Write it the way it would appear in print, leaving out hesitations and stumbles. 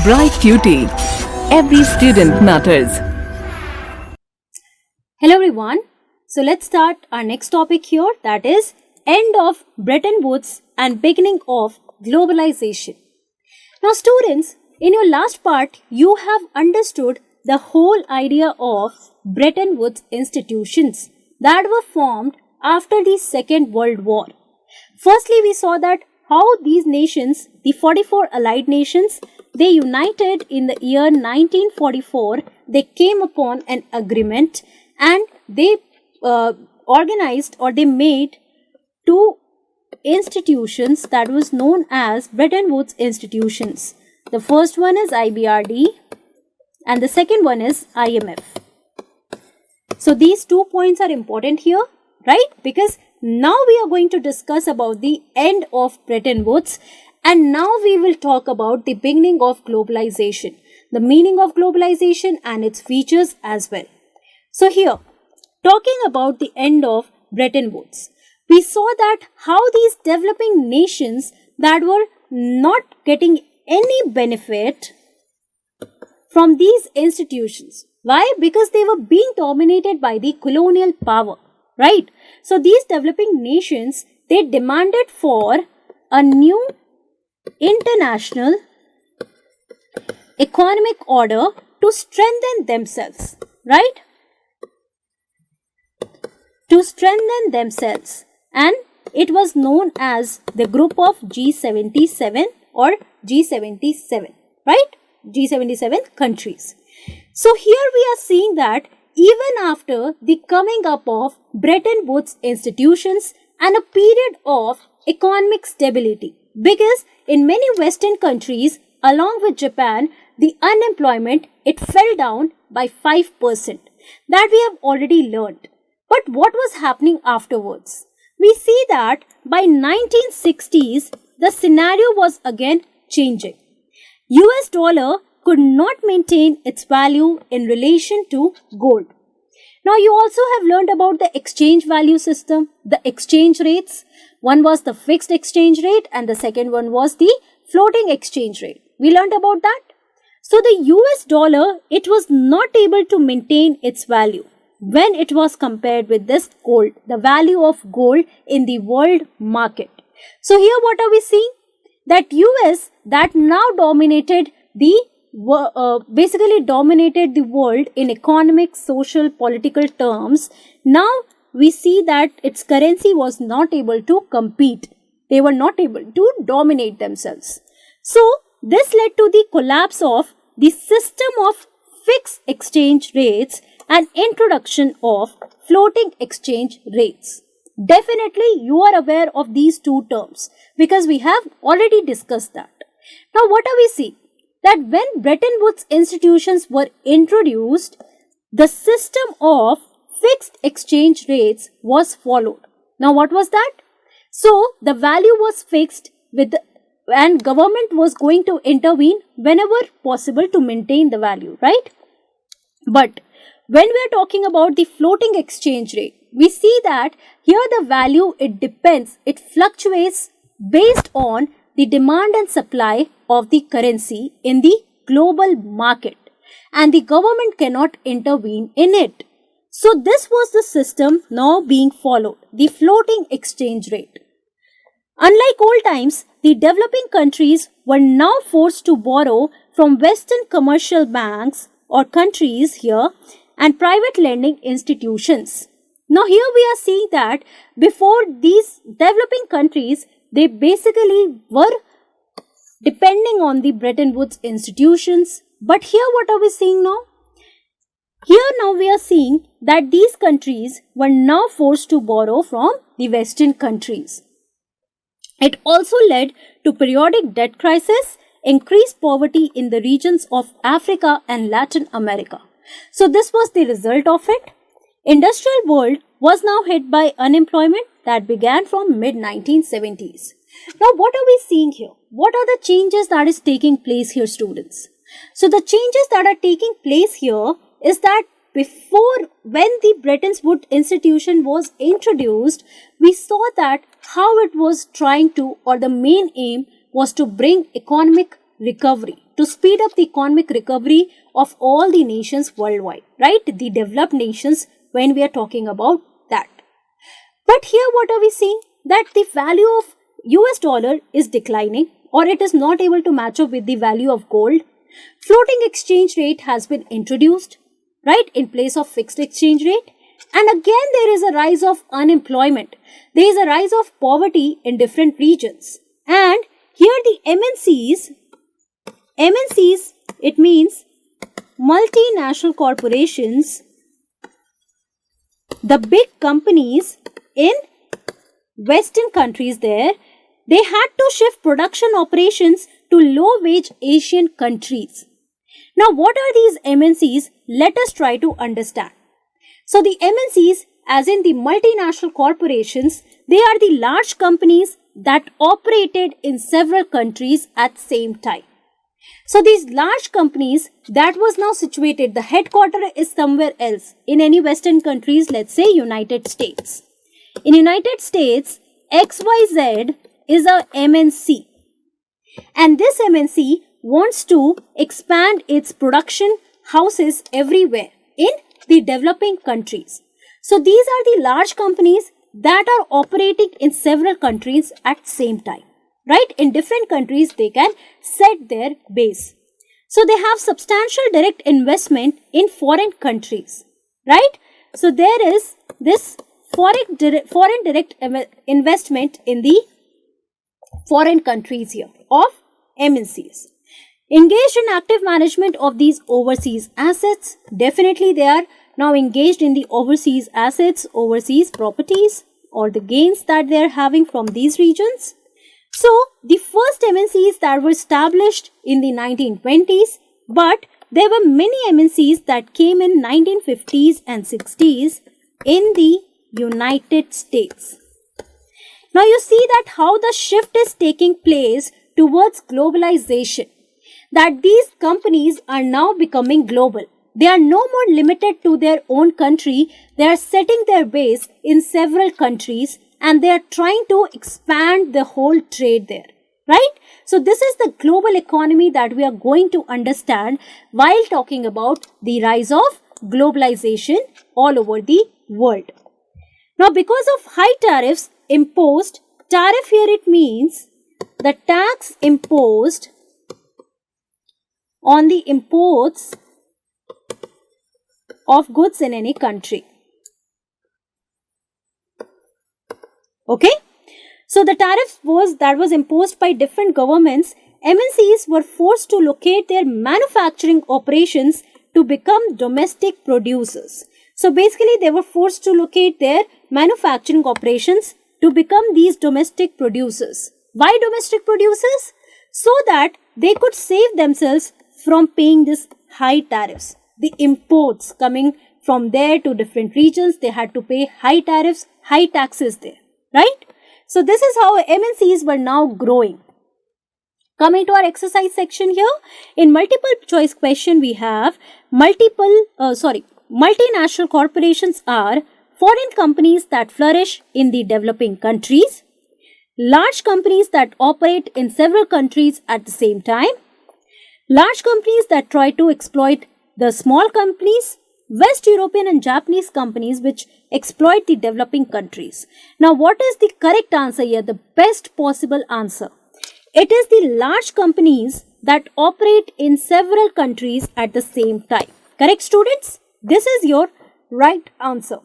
Bright QT. Every student matters. Hello everyone. So let's start our next topic here, that is end of Bretton Woods and beginning of globalization. Now students, in your last part you have understood the whole idea of Bretton Woods institutions that were formed after the Second World War. Firstly, we saw that how these nations, the 44 allied nations, they united in the year 1944. They came upon an agreement and they organized, or they made two institutions that was known as Bretton Woods institutions. The first one is IBRD and the second one is IMF. So these 2 points are important here, right? Because now we are going to discuss about the end of Bretton Woods, and now we will talk about the beginning of globalization, the meaning of globalization and its features as well. So here, talking about the end of Bretton Woods, we saw that how these developing nations that were not getting any benefit from these institutions. Why? Because they were being dominated by the colonial power, right? So these developing nations, they demanded for a new international economic order to strengthen themselves, right? To strengthen themselves, and it was known as the group of G77 or G77, right? G77 countries. So here we are seeing that even after the coming up of Bretton Woods institutions and a period of economic stability, because in many Western countries, along with Japan, the unemployment, it fell down by 5%. That we have already learned. But what was happening afterwards? We see that by 1960s, the scenario was again changing. US dollar could not maintain its value in relation to gold. Now you also have learned about the exchange value system, the exchange rates. One was the fixed exchange rate and the second one was the floating exchange rate. We learned about that. So the US dollar, it was not able to maintain its value when it was compared with this gold, the value of gold in the world market. So here what are we seeing? That US that now dominated the basically dominated the world in economic, social, political terms. Now we see that its currency was not able to compete. They were not able to dominate themselves. So this led to the collapse of the system of fixed exchange rates and introduction of floating exchange rates. Definitely you are aware of these two terms because we have already discussed that. Now what are we seeing? That when Bretton Woods institutions were introduced, the system of fixed exchange rates was followed. Now what was that? So the value was fixed and government was going to intervene whenever possible to maintain the value, right? But when we are talking about the floating exchange rate, we see that here the value, it depends, it fluctuates based on the demand and supply of the currency in the global market, and the government cannot intervene in it. So this was the system now being followed, the floating exchange rate. Unlike old times, the developing countries were now forced to borrow from Western commercial banks or countries here and private lending institutions. Now here we are seeing that before these developing countries, they basically were depending on the Bretton Woods institutions. But here what are we seeing now? Here now we are seeing that these countries were now forced to borrow from the Western countries. It also led to periodic debt crisis, increased poverty in the regions of Africa and Latin America. So this was the result of it. Industrial world was now hit by unemployment that began from mid-1970s. Now what are we seeing here? What are the changes that is taking place here, students? So the changes that are taking place here is that before, when the Bretton Woods institution was introduced, we saw that how it was trying to, or the main aim was to bring economic recovery, to speed up the economic recovery of all the nations worldwide, right? The developed nations when we are talking about that. But here what are we seeing? That the value of US dollar is declining, or it is not able to match up with the value of gold. Floating exchange rate has been introduced, right, in place of fixed exchange rate. And again, there is a rise of unemployment. There is a rise of poverty in different regions. And here the MNCs, it means multinational corporations, the big companies in Western countries there, they had to shift production operations to low-wage Asian countries. Now, what are these MNCs? Let us try to understand. So, the MNCs, as in the multinational corporations, they are the large companies that operated in several countries at the same time. So, these large companies that was now situated, the headquarters is somewhere else in any Western countries, let's say United States. In United States, XYZ is a MNC. And this MNC wants to expand its production houses everywhere in the developing countries. So these are the large companies that are operating in several countries at the same time, right? In different countries, they can set their base. So they have substantial direct investment in foreign countries, right? So there is this foreign direct investment in the foreign countries here of MNCs. Engaged in active management of these overseas assets. Definitely they are now engaged in the overseas assets, overseas properties, or the gains that they are having from these regions. So the first MNCs that were established in the 1920s, but there were many MNCs that came in 1950s and 60s in the United States. Now you see that how the shift is taking place towards globalization, that these companies are now becoming global. They are no more limited to their own country. They are setting their base in several countries and they are trying to expand the whole trade there, right? So this is the global economy that we are going to understand while talking about the rise of globalization all over the world. Now, because of high tariffs imposed, tariff here it means the tax imposed on the imports of goods in any country. Okay? So the tariff was imposed by different governments. MNCs were forced to locate their manufacturing operations to become domestic producers. So basically they were forced to locate their manufacturing operations to become these domestic producers. Why domestic producers? So that they could save themselves from paying this high tariffs. The imports coming from there to different regions, they had to pay high tariffs, high taxes there, right? So this is how MNCs were now growing. Coming to our exercise section here, in multiple choice question we have multinational corporations are foreign companies that flourish in the developing countries, large companies that operate in several countries at the same time, large companies that try to exploit the small companies, West European and Japanese companies which exploit the developing countries. Now, what is the correct answer here? The best possible answer. It is the large companies that operate in several countries at the same time. Correct, students? This is your right answer.